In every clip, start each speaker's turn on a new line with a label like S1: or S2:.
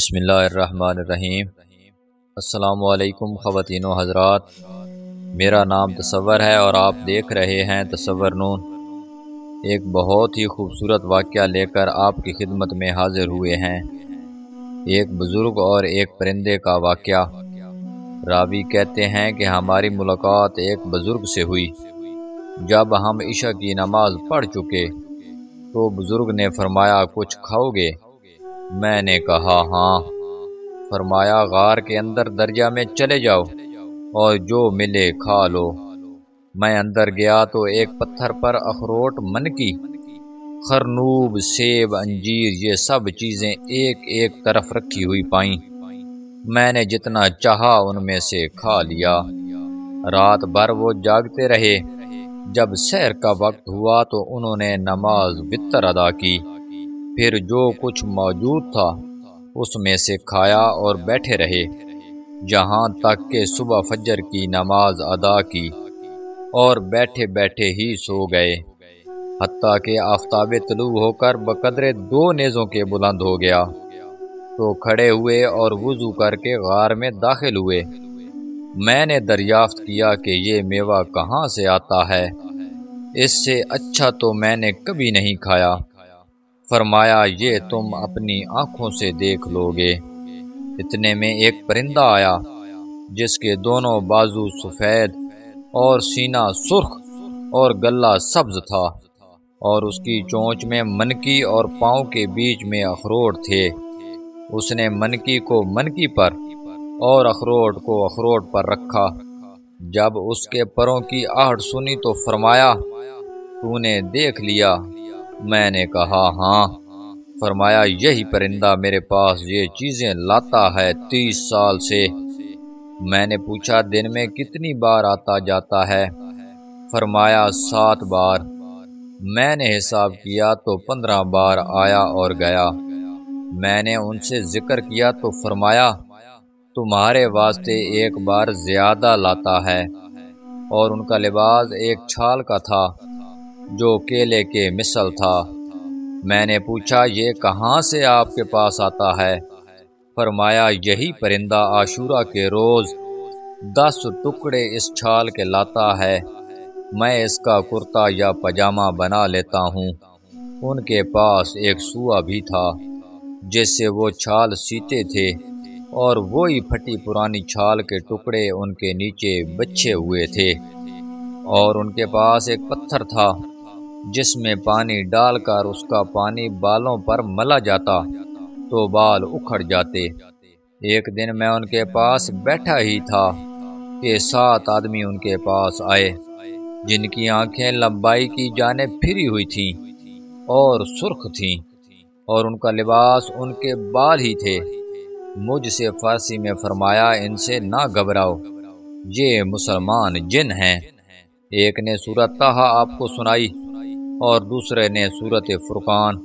S1: بسم اللہ الرحمن الرحیم۔ السلام علیکم خواتین و حضرات، میرا نام تصور ہے اور آپ دیکھ رہے ہیں تصور نون۔ ایک بہت ہی خوبصورت واقعہ لے کر آپ کی خدمت میں حاضر ہوئے ہیں۔ ایک بزرگ اور ایک پرندے کا واقعہ۔ راوی کہتے ہیں کہ ہماری ملاقات ایک بزرگ سے ہوئی۔ جب ہم عشاء کی نماز پڑھ چکے تو بزرگ نے فرمایا، کچھ کھاؤ گے؟ میں نے کہا ہاں۔ فرمایا، غار کے اندر دریا میں چلے جاؤ اور جو ملے کھا لو۔ میں اندر گیا تو ایک پتھر پر اخروٹ، منکی، خرنوب، سیب، انجیر، یہ سب چیزیں ایک ایک طرف رکھی ہوئی پائیں۔ میں نے جتنا چاہا ان میں سے کھا لیا۔ رات بھر وہ جاگتے رہے۔ جب سحر کا وقت ہوا تو انہوں نے نماز وتر ادا کی، پھر جو کچھ موجود تھا اس میں سے کھایا اور بیٹھے رہے جہاں تک کہ صبح فجر کی نماز ادا کی، اور بیٹھے بیٹھے ہی سو گئے، حتیٰ کہ آفتاب طلوع ہو کر بقدر 2 نیزوں کے بلند ہو گیا تو کھڑے ہوئے اور وضو کر کے غار میں داخل ہوئے۔ میں نے دریافت کیا کہ یہ میوہ کہاں سے آتا ہے، اس سے اچھا تو میں نے کبھی نہیں کھایا۔ فرمایا، یہ تم اپنی آنکھوں سے دیکھ لو گے۔ اتنے میں ایک پرندہ آیا جس کے دونوں بازو سفید اور سینہ سرخ اور گلہ سبز تھا، اور اس کی چونچ میں منکی اور پاؤں کے بیچ میں اخروٹ تھے۔ اس نے منکی کو منکی پر اور اخروٹ کو اخروٹ پر رکھا۔ جب اس کے پروں کی آہٹ سنی تو فرمایا، تو نے دیکھ لیا؟ میں نے کہا ہاں۔ فرمایا، یہی پرندہ میرے پاس یہ چیزیں لاتا ہے 30 سال سے۔ میں نے پوچھا، دن میں کتنی بار آتا جاتا ہے؟ فرمایا، 7 بار۔ میں نے حساب کیا تو 15 بار آیا اور گیا۔ میں نے ان سے ذکر کیا تو فرمایا، تمہارے واسطے ایک بار زیادہ لاتا ہے، اور ان کا لباس ایک چھال کا تھا جو کیلے کے مثل تھا۔ میں نے پوچھا، یہ کہاں سے آپ کے پاس آتا ہے؟ فرمایا، یہی پرندہ عاشورہ کے روز 10 ٹکڑے اس چھال کے لاتا ہے۔ میں اس کا کرتا یا پاجامہ بنا لیتا ہوں۔ ان کے پاس ایک سوا بھی تھا جس سے وہ چھال سیتے تھے، اور وہی پھٹی پرانی چھال کے ٹکڑے ان کے نیچے بچھے ہوئے تھے، اور ان کے پاس ایک پتھر تھا جس میں پانی ڈال کر اس کا پانی بالوں پر ملا جاتا تو بال اکھڑ جاتے۔ ایک دن میں ان کے پاس بیٹھا ہی تھا کہ 7 آدمی ان کے پاس آئے جن کی آنکھیں لمبائی کی جانب پھری ہوئی تھیں اور سرخ تھیں، اور ان کا لباس ان کے بال ہی تھے۔ مجھ سے فارسی میں فرمایا، ان سے نہ گھبراؤ، یہ مسلمان جن ہیں۔ ایک نے سورۃ طٰہٰ آپ کو سنائی، اور دوسرے نے سورۃ فرقان،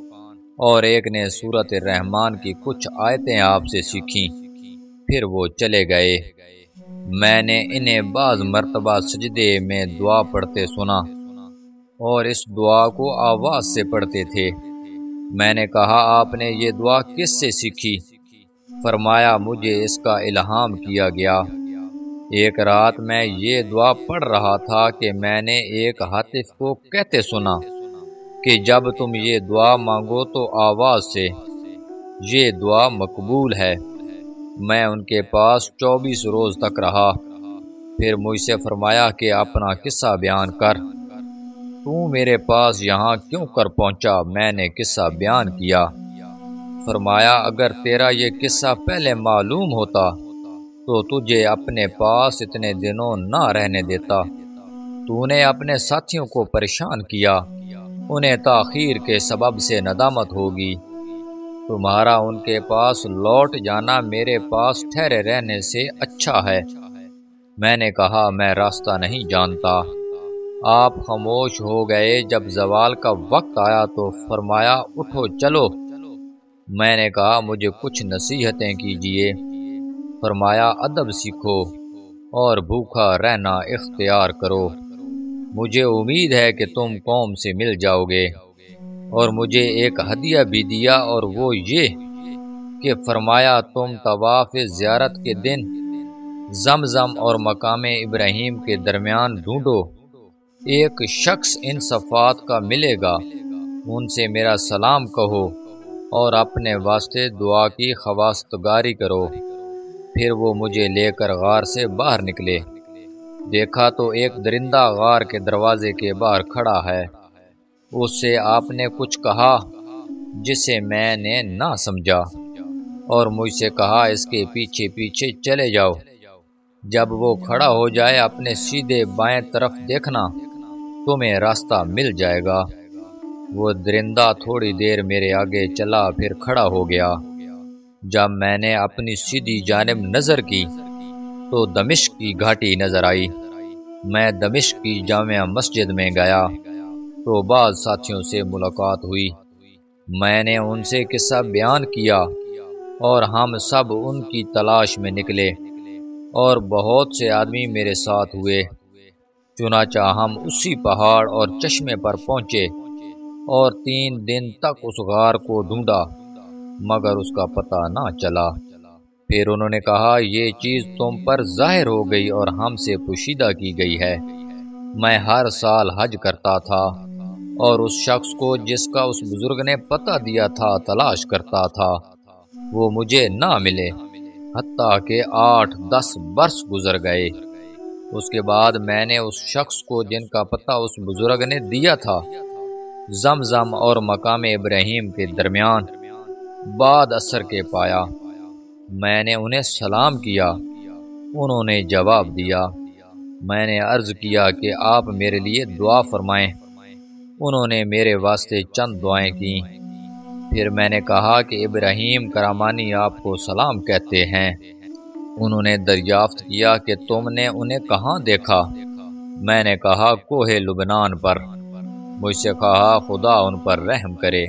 S1: اور ایک نے سورۃ الرحمن کی کچھ آیتیں آپ سے سیکھیں، پھر وہ چلے گئے۔ میں نے انہیں بعض مرتبہ سجدے میں دعا پڑھتے سنا، اور اس دعا کو آواز سے پڑھتے تھے۔ میں نے کہا، آپ نے یہ دعا کس سے سیکھی؟ فرمایا، مجھے اس کا الہام کیا گیا۔ ایک رات میں یہ دعا پڑھ رہا تھا کہ میں نے ایک ہاتف کو کہتے سنا کہ جب تم یہ دعا مانگو تو آواز سے، یہ دعا مقبول ہے۔ میں ان کے پاس 24 روز تک رہا۔ پھر مجھ سے فرمایا کہ اپنا قصہ بیان کر، تو میرے پاس یہاں کیوں کر پہنچا؟ میں نے قصہ بیان کیا۔ فرمایا، اگر تیرا یہ قصہ پہلے معلوم ہوتا تو تجھے اپنے پاس اتنے دنوں نہ رہنے دیتا۔ تو نے اپنے ساتھیوں کو پریشان کیا، انہیں تاخیر کے سبب سے ندامت ہوگی۔ تمہارا ان کے پاس لوٹ جانا میرے پاس ٹھہرے رہنے سے اچھا ہے۔ میں نے کہا، میں راستہ نہیں جانتا۔ آپ خاموش ہو گئے۔ جب زوال کا وقت آیا تو فرمایا، اٹھو چلو۔ میں نے کہا، مجھے کچھ نصیحتیں کیجیے۔ فرمایا، ادب سیکھو اور بھوکا رہنا اختیار کرو۔ مجھے امید ہے کہ تم قوم سے مل جاؤ گے۔ اور مجھے ایک ہدیہ بھی دیا، اور وہ یہ کہ فرمایا تم طواف زیارت کے دن زمزم اور مقام ابراہیم کے درمیان ڈھونڈو، ایک شخص ان صفات کا ملے گا، ان سے میرا سلام کہو اور اپنے واسطے دعا کی خواستگاری کرو۔ پھر وہ مجھے لے کر غار سے باہر نکلے، دیکھا تو ایک درندہ غار کے دروازے کے باہر کھڑا ہے، اس سے آپ نے کچھ کہا جسے میں نے نہ سمجھا، اور مجھ سے کہا اس کے پیچھے پیچھے چلے جاؤ، جب وہ کھڑا ہو جائے اپنے سیدھے بائیں طرف دیکھنا، تمہیں راستہ مل جائے گا۔ وہ درندہ تھوڑی دیر میرے آگے چلا پھر کھڑا ہو گیا۔ جب میں نے اپنی سیدھی جانب نظر کی تو دمشق کی گھاٹی نظر آئی۔ میں دمشق کی جامع مسجد میں گیا تو بعض ساتھیوں سے ملاقات ہوئی، میں نے ان سے قصہ بیان کیا اور ہم سب ان کی تلاش میں نکلے، اور بہت سے آدمی میرے ساتھ ہوئے۔ چنانچہ ہم اسی پہاڑ اور چشمے پر پہنچے اور 3 دن تک اس غار کو ڈھونڈا، مگر اس کا پتہ نہ چلا۔ پھر انہوں نے کہا یہ چیز تم پر ظاہر ہو گئی اور ہم سے پوشیدہ کی گئی ہے۔ میں ہر سال حج کرتا تھا اور اس شخص کو جس کا اس بزرگ نے پتہ دیا تھا تلاش کرتا تھا، وہ مجھے نہ ملے، حتیٰ کہ 8-10 برس گزر گئے۔ اس کے بعد میں نے اس شخص کو جن کا پتہ اس بزرگ نے دیا تھا زمزم اور مقام ابراہیم کے درمیان بعد عصر کے پایا۔ میں نے انہیں سلام کیا، انہوں نے جواب دیا۔ میں نے عرض کیا کہ آپ میرے لیے دعا فرمائیں، انہوں نے میرے واسطے چند دعائیں کیں۔ پھر میں نے کہا کہ ابراہیم کرامانی آپ کو سلام کہتے ہیں۔ انہوں نے دریافت کیا کہ تم نے انہیں کہاں دیکھا؟ میں نے کہا کوہ لبنان پر۔ مجھ سے کہا خدا ان پر رحم کرے۔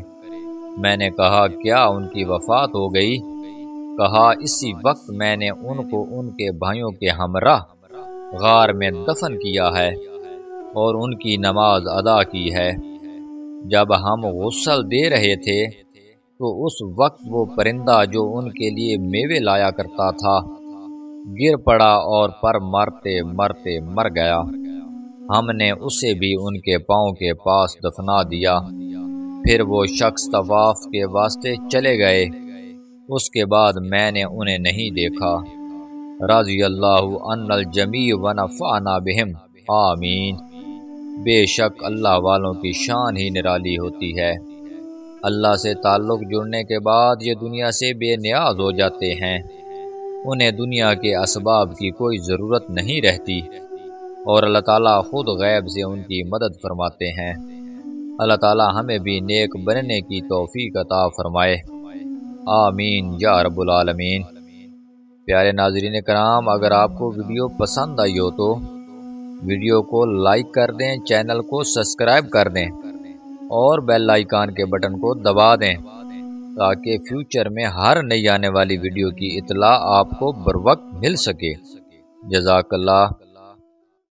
S1: میں نے کہا کیا ان کی وفات ہو گئی؟ کہا اسی وقت میں نے ان کو ان کے بھائیوں کے ہمراہ غار میں دفن کیا ہے اور ان کی نماز ادا کی ہے۔ جب ہم غسل دے رہے تھے تو اس وقت وہ پرندہ جو ان کے لیے میوے لایا کرتا تھا گر پڑا اور پر مرتے مرتے مر گیا۔ ہم نے اسے بھی ان کے پاؤں کے پاس دفنا دیا۔ پھر وہ شخص طواف کے واسطے چلے گئے، اس کے بعد میں نے انہیں نہیں دیکھا۔ رضی اللہ عن الجمیع ونفعنا بہم، آمین۔ بے شک اللہ والوں کی شان ہی نرالی ہوتی ہے۔ اللہ سے تعلق جڑنے کے بعد یہ دنیا سے بے نیاز ہو جاتے ہیں، انہیں دنیا کے اسباب کی کوئی ضرورت نہیں رہتی، اور اللہ تعالیٰ خود غیب سے ان کی مدد فرماتے ہیں۔ اللہ تعالیٰ ہمیں بھی نیک بننے کی توفیق عطا فرمائے، آمین یا رب العالمین۔ پیارے ناظرین کرام، اگر آپ کو ویڈیو پسند آئی ہو تو ویڈیو کو لائک کر دیں، چینل کو سبسکرائب کر دیں اور بیل آئیکن کے بٹن کو دبا دیں تاکہ فیوچر میں ہر نئی آنے والی ویڈیو کی اطلاع آپ کو بروقت مل سکے۔ جزاک اللہ۔